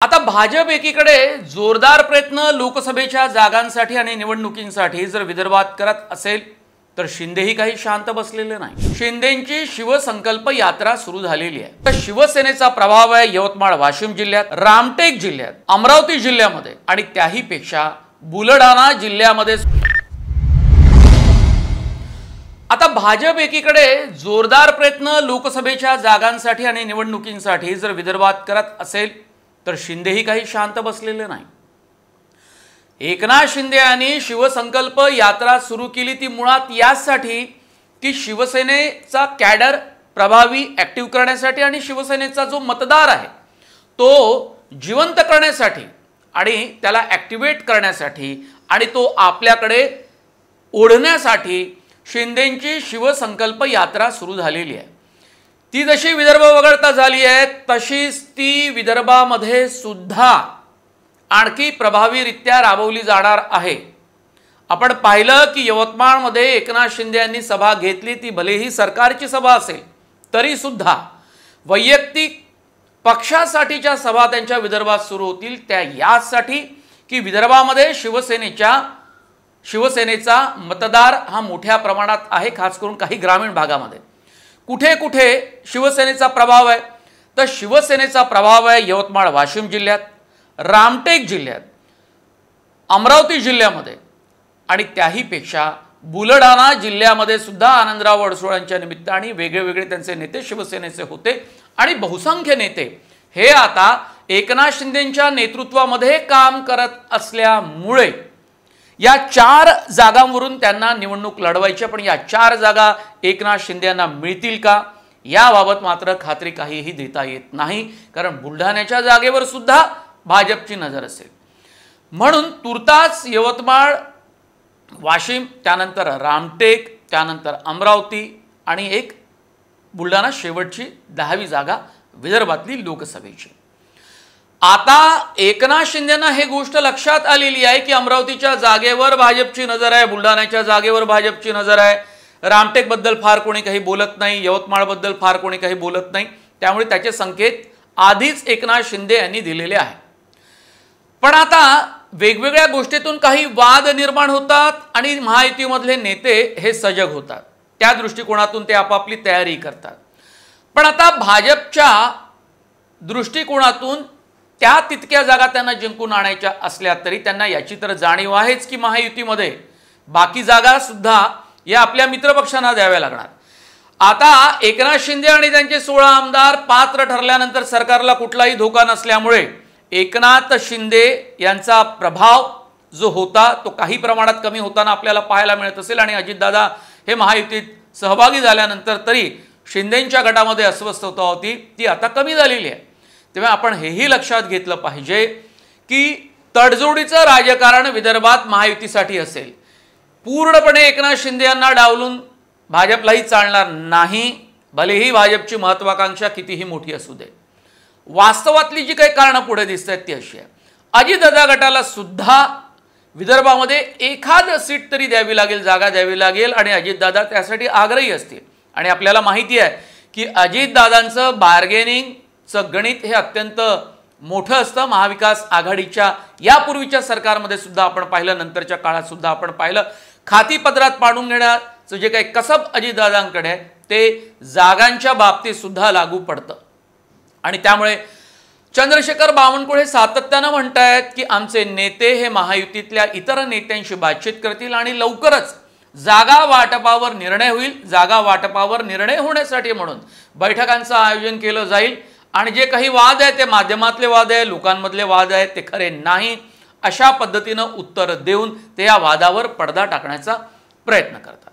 आता भाजप एकीकडे जोरदार प्रयत्न लोकसभेच्या जागांसाठी आणि निवडणुकींसाठी जर विदर्भात करत असेल तर शिंदेही काही शांत बसलेले नाही। शिंदेंची शिवसंकल्प यात्रा सुरू झालेली आहे। तर शिवसेनेचा प्रभाव आहे यवतमाळ वाशिम जिल्ह्यात, रामटेक जिल्ह्यात, अमरावती जिल्ह्यामध्ये आणि त्याही पेक्षा बुलढाणा जिल्ह्यामध्ये। आता भाजप एकीकडे जोरदार प्रयत्न लोकसभेच्या जागांसाठी आणि निवडणुकींसाठी जर विदर्भात करत असेल तर शिंदेही काही शांत बसलेले नाही। एकनाथ शिंदे यांनी शिवसंकल्प यात्रा सुरू केली ती मुळात यासाठी की शिवसेनेचा कॅडर प्रभावी ऍक्टिव्ह करण्यासाठी आणि शिवसेनेचा जो मतदार आहे तो जिवंत करण्यासाठी आणि त्याला ऍक्टिव्हेट करण्यासाठी आणि तो आपल्याकडे ओढण्यासाठी शिंदेंची शिवसंकल्प यात्रा सुरू झालेली आहे। ती जशी विदर्भ वगळता झाली आहे तशीच ती विदर्भामध्ये सुद्धा आणखी प्रभावीरित्या राबवली जाणार आहे। आपण पाहिलं की यवतमाळमध्ये एकनाथ शिंदे यांनी सभा घेतली, ती भलेही सरकारची सभा असेल तरी सुद्धा वैयक्तिक पक्षासाठीच्या सभा त्यांच्या विदर्भात सुरू होतील, त्या यासाठी की विदर्भामध्ये शिवसेनेचा मतदार हा मोठ्या प्रमाणात आहे, खास करून काही ग्रामीण भागामध्ये। कुठे कुठे शिवसेनेचा प्रभाव आहे तर शिवसेनेचा प्रभाव आहे यवतमाळ वाशिम जिल्ह्यात, रामटेक जिल्ह्यात, अमरावती जिल्ह्यामध्ये आणि त्याही पेक्षा बुलढाणा जिल्ह्यामध्ये सुद्धा आनंदराव अडसूळांच्या निमित्ताने वेगवेगळे त्यांचे नेते शिवसेनेचे होते आणि बहुसंख्य नेते हे आता एकनाथ शिंदेंच्या नेतृत्वामध्ये काम करत असल्यामुळे या 4 जागांवरून त्यांना निवडणूक लढवायची। पण या 4 जागा एकनाथ शिंदे यांना मिळतील का याबाबत मात्र खात्री काहीही देता येत नाही, कारण बुलढाण्याच्या जागेवर सुद्धा भाजपची नजर असेल। म्हणून तुर्तास यवतमाळ, वाशिम, त्यानंतर रामटेक, त्यानंतर अमरावती आणि एक बुलढाणा शेवटची 10वी जागा विदर्भातली लोकसभेची। आता एकनाथ शिंदेंना हे गोष्ट लक्षात आलेली आहे की अमरावतीच्या जागेवर भाजपची नजर आहे, बुलढाण्याच्या जागेवर भाजपची नजर आहे, रामटेक बद्दल फार कोणी काही बोलत नाही, यवतमाळ बद्दल फार कोणी काही बोलत नाही, त्यामुळे त्याचे संकेत आधीच एकनाथ शिंदे यांनी दिलेले आहे। पण आता वेगवेगळ्या गोष्टीतून काही वाद निर्माण होतात आणि महायुतीमधले नेते हे सजग होतात, त्या दृष्टिकोनातून ते आपापली तयारी करतात। पण आता भाजपच्या दृष्टिकोनातून त्या तितक्या जागा त्यांना जिंकून आणायच्या असल्या तरी त्यांना याची तर जाणीव आहेच की महायुतीमध्ये बाकी जागा सुद्धा या आपल्या मित्रपक्षांना द्याव्या लागणार। आता एकनाथ शिंदे आणि त्यांचे 16 आमदार पात्र ठरल्यानंतर सरकारला कुठलाही धोका नसल्यामुळे एकनाथ शिंदे यांचा प्रभाव जो होता तो काही प्रमाणात कमी होताना आपल्याला पाहायला मिळत असेल आणि अजितदादा हे महायुतीत सहभागी झाल्यानंतर तरी शिंदेंच्या गटामध्ये अस्वस्थता होती ती आता कमी झालेली आहे। तेव्हा आपण हेही लक्षात घेतलं पाहिजे की तडजोडीचं राजकारण विदर्भात महायुतीसाठी असेल, पूर्णपणे एकनाथ शिंदे यांना डावलून भाजपलाही चालणार नाही, भलेही भाजपची महत्वाकांक्षा कितीही मोठी असू दे। वास्तवातली जी काही कारणं पुढे दिसत आहेत ती अशी आहे, अजितदादा गटाला सुद्धा विदर्भामध्ये एखाद सीट तरी द्यावी लागेल, जागा द्यावी लागेल आणि अजितदादा त्यासाठी आग्रही असतील। आणि आपल्याला माहिती आहे की अजितदादांचं बार्गेनिंगचं गणित हे अत्यंत मोठं असतं। महाविकास आघाडीच्या यापूर्वीच्या सरकारमध्ये सुद्धा आपण पाहिलं, नंतरच्या काळात सुद्धा आपण पाहिलं, खातीपत्रात पाडून घेण्याचं जे काही कसब अजितदादांकडे आहे ते जागांच्या बाबतीत सुद्धा लागू पडतं। आणि त्यामुळे चंद्रशेखर बावनकुळे सातत्यानं म्हणतायत की आमचे नेते हे महायुतीतल्या इतर नेत्यांशी बातचीत करतील आणि लवकरच जागा वाटपावर निर्णय होईल। जागा वाटपावर निर्णय होण्यासाठी म्हणून बैठकांचं आयोजन केलं जाईल आणि जे काही वाद आहे ते माध्यमातले वाद आहे, लोकांमधले वाद आहेत, ते खरे नाही अशा पद्धतीनं उत्तर देऊन ते या वादावर पडदा टाकण्याचा प्रयत्न करतात।